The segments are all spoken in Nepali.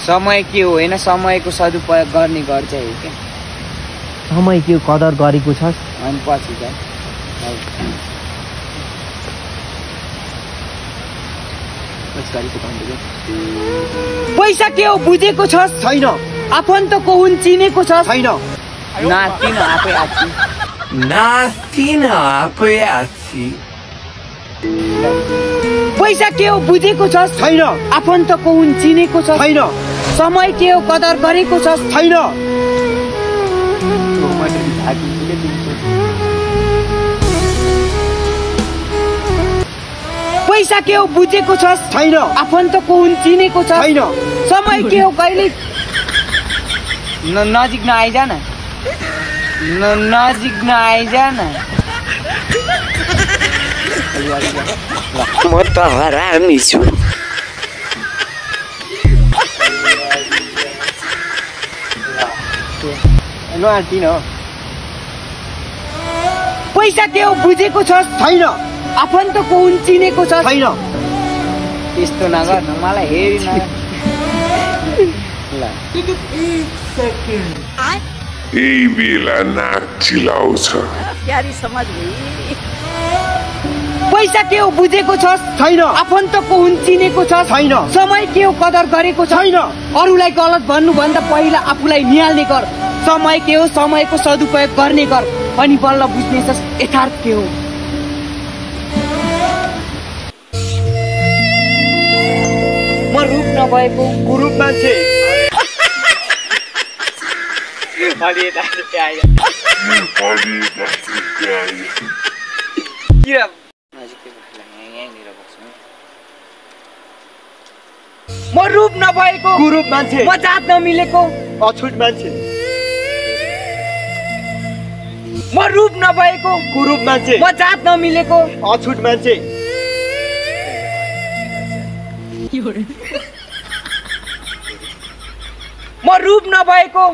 समय के हो हैन समयको सदुपयोग गर्ने गर्छ है के समय के कदर गरेको छस् अनि पछि त पैसा के हो बुझेको छस् छैन आफन्तको हुन चिनेको छस् छैन नातिन आफै आछि पैसा के हो बुझेको छस् छैन आफन्तको हुन चिनेको छस् छैन समय के हो कदर गरेको छस् छैन पैसा के हो बुझेको छस् छैन आफन्तको हुन चिनेको छस् छैन समय के हो कहिले नजिक नआइजा न नजिक नआइजा न म त हरामी छु नआटिन पैसा के हो बुझेको छस् छैन आफन्तको हुन चिनेको छस् छैन यस्तो नगर न मलाई हेरि न ल यही बेला नाक चिलाउँछ पैसा के हो बुझेको छस् छैन आफन्तको हुन चिनेको छस् छैन समय के हो कदर गरेको छस् छैन अरूलाई गलत भन्नुभन्दा पहिला आफूलाई निहाल्ने कर समय के हो समयको सदुपयोग गर्ने कर अनि बल्ल बुझ्नेछस् यथार्थ के हो म रूप नभएको कुरूप मान्छे म रूप नभएको कुरूप मान्छे म जात नमिलेको अछुट मान्छे म रूप नभएको कुरूप मान्छे म जात नमिलेको अछुट मान्छे म रूप नभएको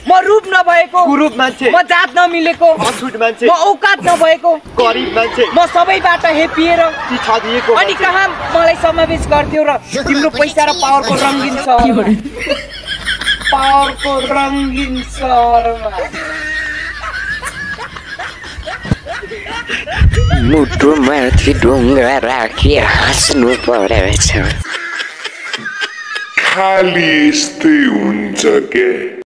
म रूप नभएको कुरूप मान्छे म जात नमिलेको अछुट मान्छे म औकात नभएको गरिब मान्छे म सबैबाट हेपिएर पिछा दिएको अनि कहाँ मलाई समावेश गर्थ्यौ र तिम्रो पैसा र पावरको रङ्गिन सहरमा पावरको रङ्गिन सहरमा मुटु माथि ढुङ्गा राखी हाँस्नु परेछ खाली यस्तै हुन्छ के